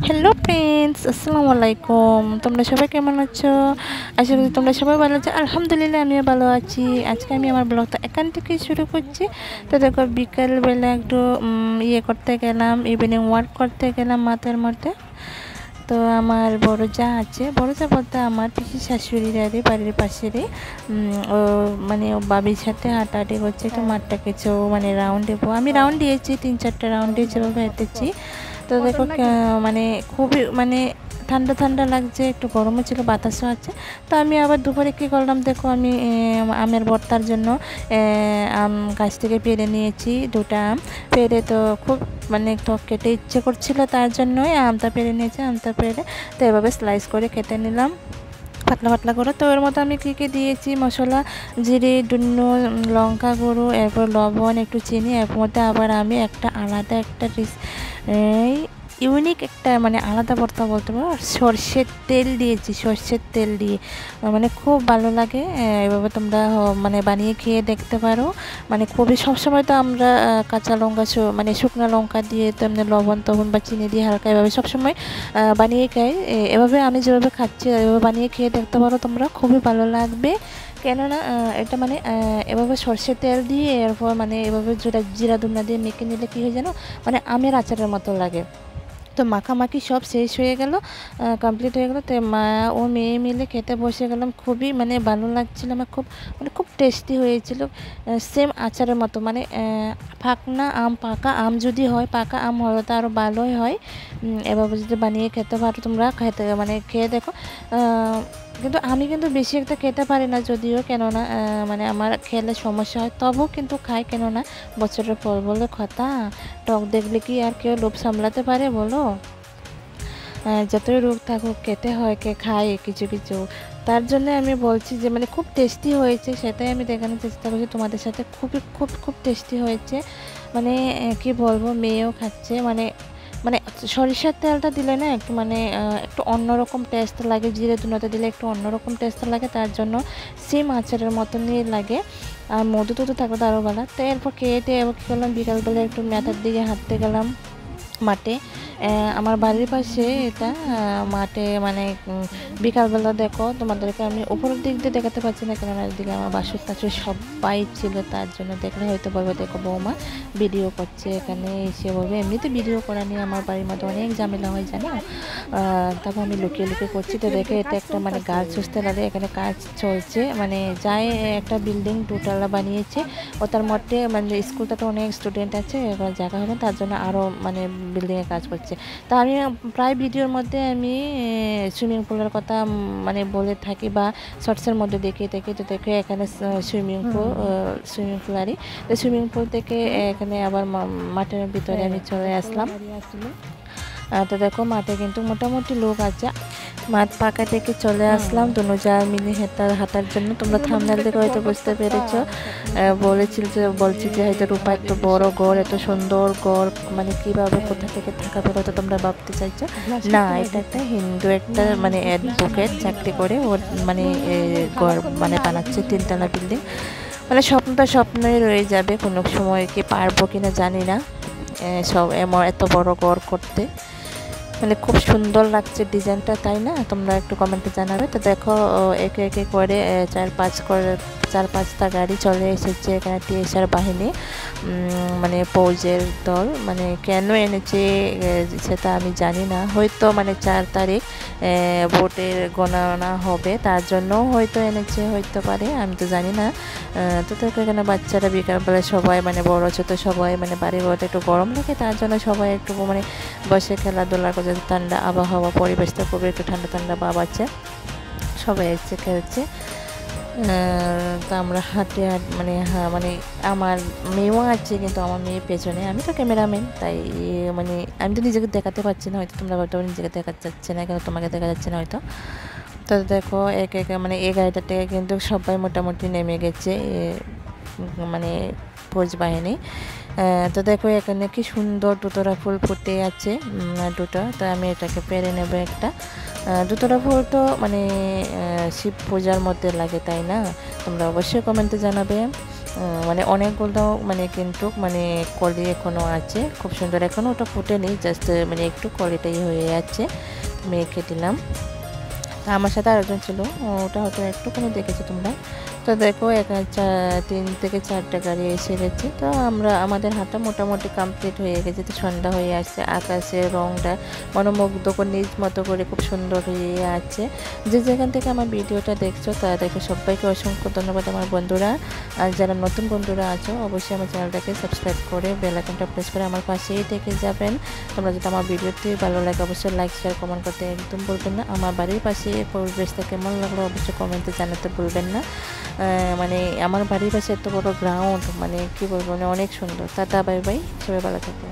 Hello friends, আসসালামু আলাইকুম। তোমরা সবাই কেমন আছো? আশা করি তোমরা সবাই ভালো আছো। আলহামদুলিল্লাহ আমিও ভালো আছি। আজকে আমি আমার ব্লগটা এখান থেকে শুরু করছি। তো দেখো, বিকালবেলা একটু করতে গেলাম, ইভিনিং ওয়াক করতে গেলাম মাঠের মধ্যে। তো আমার বড় যা আছে, বড় যা বলতে আমার পিসি শাশুড়িরারই বাড়ির পাশেরই, ও মানে ও বাবির সাথে হাঁটাহাঁটি করছে একটু মাঠটা কিছু মানে রাউন্ড দেবো। আমি রাউন্ড দিয়েছি, 3-4টা রাউন্ড দিয়ে যেভাবে হেঁটেছি। তো দেখো মানে খুবই মানে ঠান্ডা ঠান্ডা লাগছে, একটু গরমও ছিল, বাতাসও আছে। তো আমি আবার দুপুরে কী করলাম দেখো, আমি আমের ভর্তার জন্য আম গাছ থেকে পেড়ে নিয়েছি 2টা আম। পেড়ে তো খুব মানে টক কেটে ইচ্ছে করছিল, তার জন্যই আমটা পেড়ে নিয়েছি। আমটা পেড়ে তো এভাবে স্লাইস করে কেটে নিলাম পাতলা পাতলা করে। তো এর মধ্যে আমি কী কী দিয়েছি মশলা, জিরে, ধন্য, লঙ্কা গুঁড়ো, এরপর লবণ, একটু চিনি। এর মধ্যে আবার আমি একটা আলাদা একটা ইউনিক একটা মানে আলাদা ভর্তা বলতে পারো, সর্ষের তেল দিয়েছি। সর্ষের তেল দিয়ে মানে খুব ভালো লাগে। এভাবে তোমরা মানে বানিয়ে খেয়ে দেখতে পারো। মানে খুবই সবসময় তো আমরা কাঁচা লঙ্কা মানে শুকনো লঙ্কা দিয়ে তো এমনি লবণ তখন বা চিনি দিয়ে হালকা এভাবে সবসময় বানিয়ে খাই। এভাবে আমি যেভাবে খাচ্ছি এভাবে বানিয়ে খেয়ে দেখতে পারো তোমরা, খুবই ভালো লাগবে। কেননা এটা মানে এভাবে সর্ষের তেল দিয়ে এরপর মানে এভাবে জিরা ধনিয়া দিয়ে মেখে নিলে কী হয় জানো, মানে আমের আচারের মতো লাগে। তো মাখামাখি সব শেষ হয়ে গেল, কমপ্লিট হয়ে গেল। তো মা ও মেয়ে মিলে খেতে বসে গেলাম। খুবই মানে ভালো লাগছিল আমার, খুব মানে খুব টেস্টি হয়েছিল, সেম আচারের মতো। মানে পাকা আম যদি হয়, পাকা আম হলে তো আরও ভালোই হয়। এভাবে যদি বানিয়ে খেতে পারো তোমরা, মানে খেয়ে দেখো। কিন্তু আমি কিন্তু বেশি একটা খেতে পারি না যদিও, কেননা মানে আমার খেলে সমস্যা হয়, তবুও কিন্তু খাই। কেননা বছরের পর বলে কথা, টক দেখলে কি আর কেউ লোভ সামলাতে পারে বলো? যতই রোগ থাকুক খেতে হয়, কে খায় কিছু কিছু। তার জন্য আমি বলছি যে মানে খুব টেস্টি হয়েছে, সেটাই আমি দেখানোর চেষ্টা করছি তোমাদের সাথে। খুবই খুব খুব টেস্টি হয়েছে। মানে কি বলবো, মেয়েও খাচ্ছে। মানে মানে সরিষার তেলটা দিলে না একটু মানে একটু অন্যরকম টেস্ট লাগে, জিরে ধুনোতে দিলে একটু অন্যরকম টেস্ট লাগে, তার জন্য সেম আচারের মতনই লাগে। আর মধু টধু থাকলে তো আরও ভালো। তো এরপর খেয়ে এবার কী করলাম, বিকালবেলা একটু মেটার দিকে হাঁটতে গেলাম মাঠে। আমার বাড়ির পাশে এটা মাঠে মানে বিকালবেলা দেখো, তোমাদেরকে আমি উপরের দিক দিয়ে দেখাতে পারছি না, কেননা এদিকে আমার বাসুর টাসুর সবাই ছিল, তার জন্য দেখলে হয়তো বলবো দেখো বৌমা ভিডিও করছে এখানে এসে বলবে। এমনিতে ভিডিও করা নিয়ে আমার বাড়ির মধ্যে অনেক ঝামেলা হয় জানো। তারপর আমি লুকিয়ে লুকিয়ে করছি। তো দেখে এটা একটা মানে গাছ হোস্টেলারে এখানে কাজ চলছে, মানে যাই একটা বিল্ডিং 2তলা বানিয়েছে। ও তার মধ্যে মানে স্কুলটাতে অনেক স্টুডেন্ট আছে, এবার জায়গা হবে তার জন্য আরও মানে বিল্ডিংয়ে কাজ করছে। তা আমি প্রায় ভিডিওর মধ্যে আমি সুইমিং পুলের কথা মানে বলে থাকি, বা শর্টসের মধ্যে দেখে থাকি। তো দেখে এখানে সুইমিং পুল আরই। তো সুইমিং পুল থেকে এখানে আবার মাঠের ভিতরে আমি চলে আসলাম। তো দেখো মাঠে কিন্তু মোটামুটি লোক আছে। মাঠ পাকা থেকে চলে আসলাম যা মিলে হাঁটার জন্য। তোমরা থাম্বনেল থেকে হয়তো বুঝতে পেরেছ, বলছি যে হয়তো রূপা এত বড় গড়, এত সুন্দর গড় মানে কীভাবে কোথা থেকে থাকা পেলো, তো তোমরা ভাবতে চাইছো। না, এটা একটা হিন্দু একটা মানে অ্যাডভোকেট চাকরি করে ওর মানে গড় মানে বানাচ্ছে 3তলা বিল্ডিং। মানে স্বপ্নটা স্বপ্নই রয়ে যাবে, কোনো সময় কি পারবো কিনা জানি না সব এত বড় গড় করতে। মানে খুব সুন্দর লাগছে ডিজাইনটা, তাই না? তোমরা একটু কমেন্টে জানাবে। তো দেখো একে একে করে 4-5টা গাড়ি চলে এসেছে এখানে, টিএসআর বাহিনী মানে ফৌজের দল। মানে কেন এনেছে সেটা আমি জানি না, হয়তো মানে 4 তারিখ ভোটের গণনা হবে তার জন্য হয়তো এনেছে, হয়তো পারে, আমি তো জানি না। তো দেখো এখানে বাচ্চারা বিকালবেলা সবাই মানে বড় ছোট সবাই মানে বাড়ি ঘরটা একটু গরম লাগে, তার জন্য সবাই একটু মানে বসে খেলাধুলা করছে। ঠান্ডা আবহাওয়া, পরিবেশটা খুবই একটু ঠান্ডা ঠান্ডা ভাব আছে, সবাই এসে খেলছে। তো আমরা হাঁটে মানে মানে আমার মেয়েও আছে, কিন্তু আমার মেয়ে পেছনে, আমি তো ক্যামেরাম্যান, তাই মানে আমি তো নিজেকে দেখাতে পারছি না, হয়তো তোমরা হয়তো নিজেকে দেখা যাচ্ছে না, কেন তোমাকে দেখা যাচ্ছে না হয়তো। তো দেখো একে একে মানে এই গাড়িটা থেকে কিন্তু সবাই মোটামুটি নেমে গেছে মানে ফৌজ বাহিনী। তো দেখো এখানে কি সুন্দর দুতরা ফুল ফুটে আছে, দুটো। তো আমি এটাকে পেরে নেব একটা। দুতরা ফুল তো মানে শিব পূজার মধ্যে লাগে, তাই না? তোমরা অবশ্যই কমেন্টে জানাবে। মানে অনেকগুলো মানে কিন্তু মানে কলি এখনও আছে, খুব সুন্দর। এখনও ওটা ফুটেনি, জাস্ট মানে একটু কলিটাই হয়ে যাচ্ছে। মেখে দিলাম। তা আমার সাথে আরেকজন ছিল, ওটা হয়তো একটুখানি দেখেছো তোমরা। তো দেখো 3 থেকে 4টা গাড়ি এসে গেছে। তো আমাদের হাঁটা মোটামুটি কমপ্লিট হয়ে গেছে। তো সন্ধ্যা হয়ে আসছে, আকাশের রঙটা মনোমুগ্ধকর নিজ মতো করে খুব সুন্দর হয়ে আছে। যে যেখান থেকে আমার ভিডিওটা দেখছো তাদেরকে সবাইকে অসংখ্য ধন্যবাদ আমার বন্ধুরা। আর যারা নতুন বন্ধুরা আছো অবশ্যই আমার চ্যানেলটাকে সাবস্ক্রাইব করে বেল আইকনটা প্রেস করে আমার পাশেই থেকে যাবেন। তোমরা যদি আমার ভিডিওটি ভালো লাগে অবশ্যই লাইক শেয়ার কমেন্ট করতে একদম ভুলবেন না। আমার বাড়ির পাশে পরিবেশটা কেমন লাগলো অবশ্যই কমেন্টে জানাতে ভুলবেন না। মানে আমার বাড়ির পাশে এত বড় গ্রাউন্ড, মানে কি বলবো, মানে অনেক সুন্দর। টাটা, বাই বাই, সবাই ভালো থাকবে।